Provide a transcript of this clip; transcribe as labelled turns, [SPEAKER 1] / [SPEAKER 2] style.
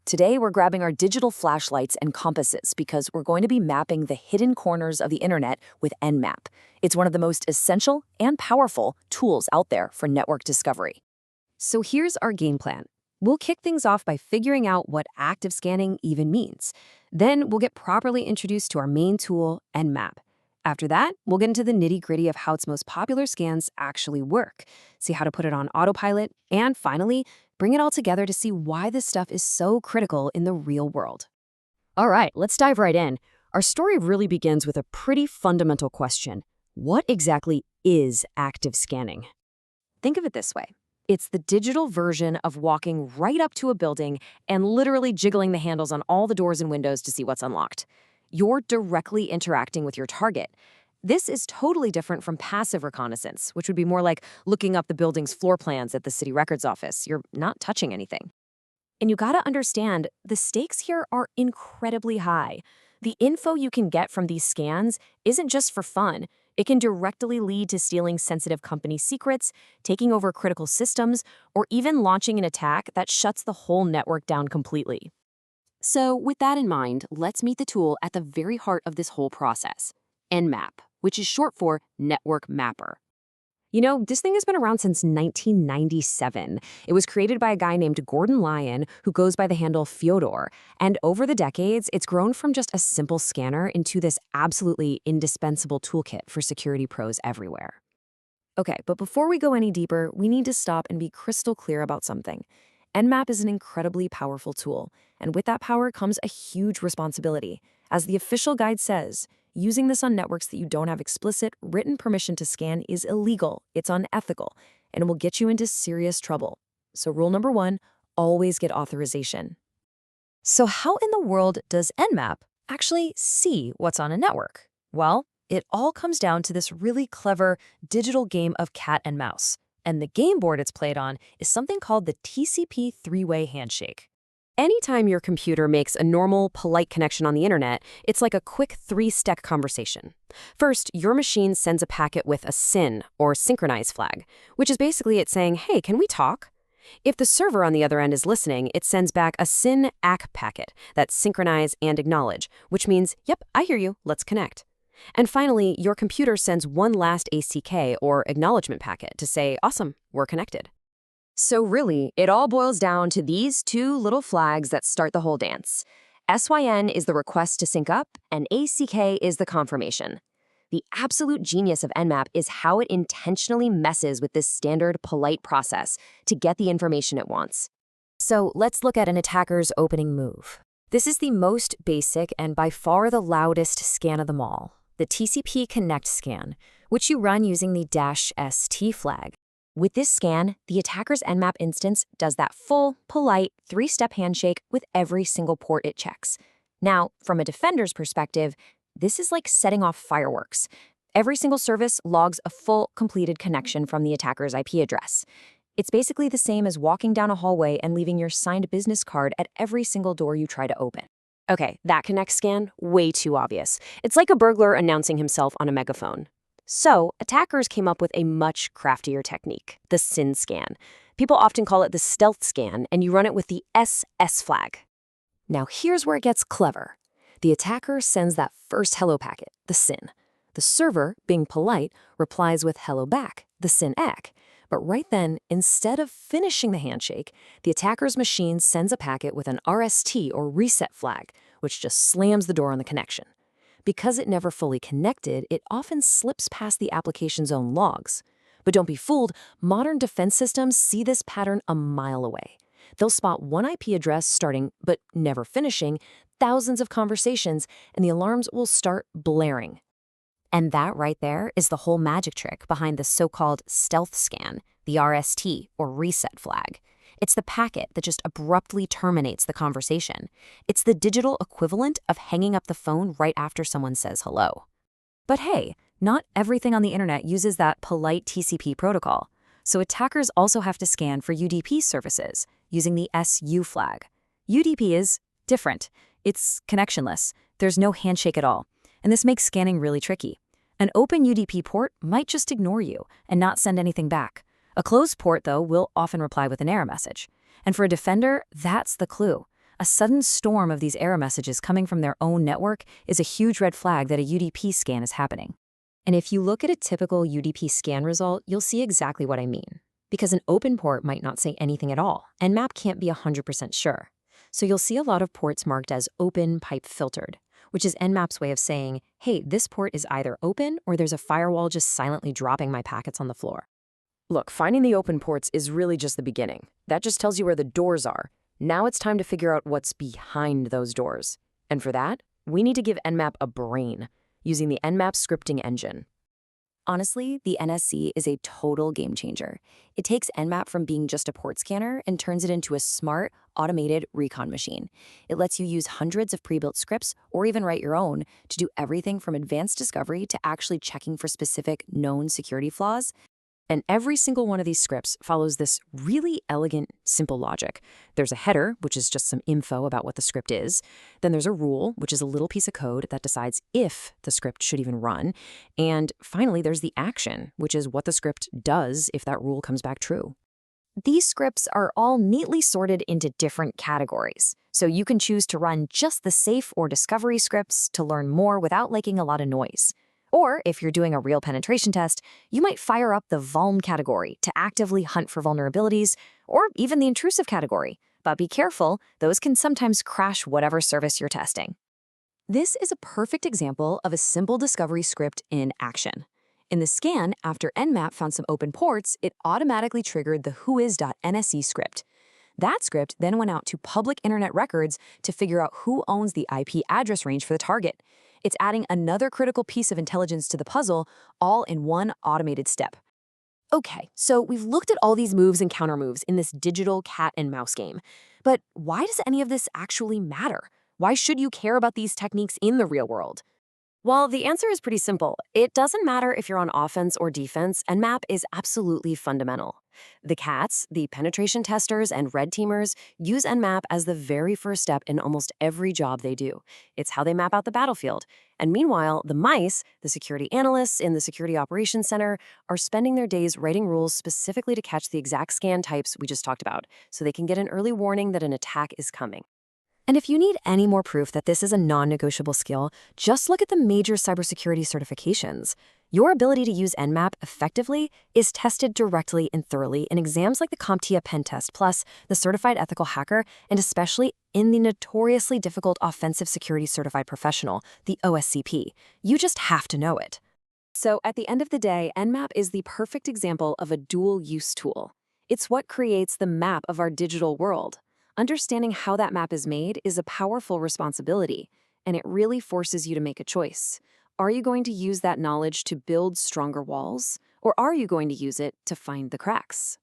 [SPEAKER 1] Today, we're grabbing our digital flashlights and compasses because we're going to be mapping the hidden corners of the internet with Nmap. It's one of the most essential and powerful tools out there for network discovery. So here's our game plan. We'll kick things off by figuring out what active scanning even means. Then we'll get properly introduced to our main tool, Nmap. After that, we'll get into the nitty-gritty of how its most popular scans actually work, see how to put it on autopilot, and finally, bring it all together to see why this stuff is so critical in the real world. All right, let's dive right in. Our story really begins with a pretty fundamental question. What exactly is active scanning? Think of it this way. It's the digital version of walking right up to a building and literally jiggling the handles on all the doors and windows to see what's unlocked. You're directly interacting with your target. This is totally different from passive reconnaissance, which would be more like looking up the building's floor plans at the city records office. You're not touching anything. And you gotta understand, the stakes here are incredibly high. The info you can get from these scans isn't just for fun. It can directly lead to stealing sensitive company secrets, taking over critical systems, or even launching an attack that shuts the whole network down completely. So with that in mind, let's meet the tool at the very heart of this whole process, Nmap, which is short for Network Mapper. You know, this thing has been around since 1997. It was created by a guy named Gordon Lyon, who goes by the handle Fyodor. And over the decades, it's grown from just a simple scanner into this absolutely indispensable toolkit for security pros everywhere. Okay, but before we go any deeper, we need to stop and be crystal clear about something. Nmap is an incredibly powerful tool, and with that power comes a huge responsibility. As the official guide says, using this on networks that you don't have explicit, written permission to scan is illegal, it's unethical, and it will get you into serious trouble. So rule number 1, always get authorization. So how in the world does Nmap actually see what's on a network? Well, it all comes down to this really clever digital game of cat and mouse. And the game board it's played on is something called the TCP three-way handshake. Anytime your computer makes a normal, polite connection on the internet, it's like a quick 3-step conversation. First, your machine sends a packet with a SYN, or synchronize flag, which is basically it saying, hey, can we talk? If the server on the other end is listening, it sends back a SYN-ACK packet, that's synchronize and acknowledge, which means, yep, I hear you, let's connect. And finally, your computer sends one last ACK, or acknowledgement packet, to say, awesome, we're connected. So really, it all boils down to these 2 little flags that start the whole dance. SYN is the request to sync up, and ACK is the confirmation. The absolute genius of Nmap is how it intentionally messes with this standard polite process to get the information it wants. So let's look at an attacker's opening move. This is the most basic and by far the loudest scan of them all, the TCP connect scan, which you run using the -ST flag. With this scan, the attacker's Nmap instance does that full, polite, 3-step handshake with every single port it checks. Now, from a defender's perspective, this is like setting off fireworks. Every single service logs a full, completed connection from the attacker's IP address. It's basically the same as walking down a hallway and leaving your signed business card at every single door you try to open. Okay, that connect scan, way too obvious. It's like a burglar announcing himself on a megaphone. So, attackers came up with a much craftier technique, the SYN scan. People often call it the stealth scan, and you run it with the SS flag. Now here's where it gets clever. The attacker sends that first hello packet, the SYN. The server, being polite, replies with hello back, the SYN-ACK. But right then, instead of finishing the handshake, the attacker's machine sends a packet with an RST or reset flag, which just slams the door on the connection. Because it never fully connected, it often slips past the application's own logs. But don't be fooled, modern defense systems see this pattern a mile away. They'll spot one IP address starting, but never finishing, thousands of conversations, and the alarms will start blaring. And that right there is the whole magic trick behind the so-called stealth scan, the RST, or reset flag. It's the packet that just abruptly terminates the conversation. It's the digital equivalent of hanging up the phone right after someone says hello. But hey, not everything on the internet uses that polite TCP protocol. So attackers also have to scan for UDP services using the SU flag. UDP is different. It's connectionless. There's no handshake at all. And this makes scanning really tricky. An open UDP port might just ignore you and not send anything back. A closed port, though, will often reply with an error message. And for a defender, that's the clue. A sudden storm of these error messages coming from their own network is a huge red flag that a UDP scan is happening. And if you look at a typical UDP scan result, you'll see exactly what I mean. Because an open port might not say anything at all, Nmap can't be 100% sure. So you'll see a lot of ports marked as open pipe filtered, which is Nmap's way of saying, hey, this port is either open or there's a firewall just silently dropping my packets on the floor. Look, finding the open ports is really just the beginning. That just tells you where the doors are. Now it's time to figure out what's behind those doors. And for that, we need to give Nmap a brain, using the Nmap scripting engine. Honestly, the NSC is a total game changer. It takes Nmap from being just a port scanner and turns it into a smart, automated recon machine. It lets you use hundreds of pre-built scripts or even write your own to do everything from advanced discovery to actually checking for specific known security flaws. And every single one of these scripts follows this really elegant, simple logic. There's a header, which is just some info about what the script is. Then there's a rule, which is a little piece of code that decides if the script should even run. And finally, there's the action, which is what the script does if that rule comes back true. These scripts are all neatly sorted into different categories. So you can choose to run just the safe or discovery scripts to learn more without making a lot of noise. Or, if you're doing a real penetration test, you might fire up the vuln category to actively hunt for vulnerabilities, or even the intrusive category. But be careful, those can sometimes crash whatever service you're testing. This is a perfect example of a simple discovery script in action. In the scan, after Nmap found some open ports, it automatically triggered the whois.nsc script. That script then went out to public internet records to figure out who owns the IP address range for the target. It's adding another critical piece of intelligence to the puzzle, all in one automated step. Okay, so we've looked at all these moves and countermoves in this digital cat and mouse game. But why does any of this actually matter? Why should you care about these techniques in the real world? Well, the answer is pretty simple. It doesn't matter if you're on offense or defense, Nmap is absolutely fundamental. The cats, the penetration testers, and red teamers use Nmap as the very first step in almost every job they do. It's how they map out the battlefield. And meanwhile, the mice, the security analysts in the Security Operations Center, are spending their days writing rules specifically to catch the exact scan types we just talked about, so they can get an early warning that an attack is coming. And if you need any more proof that this is a non-negotiable skill, just look at the major cybersecurity certifications. Your ability to use Nmap effectively is tested directly and thoroughly in exams like the CompTIA Pentest Plus, the Certified Ethical Hacker, and especially in the notoriously difficult Offensive Security Certified Professional, the OSCP. You just have to know it. So at the end of the day, Nmap is the perfect example of a dual-use tool. It's what creates the map of our digital world. Understanding how that map is made is a powerful responsibility, and it really forces you to make a choice. Are you going to use that knowledge to build stronger walls, or are you going to use it to find the cracks?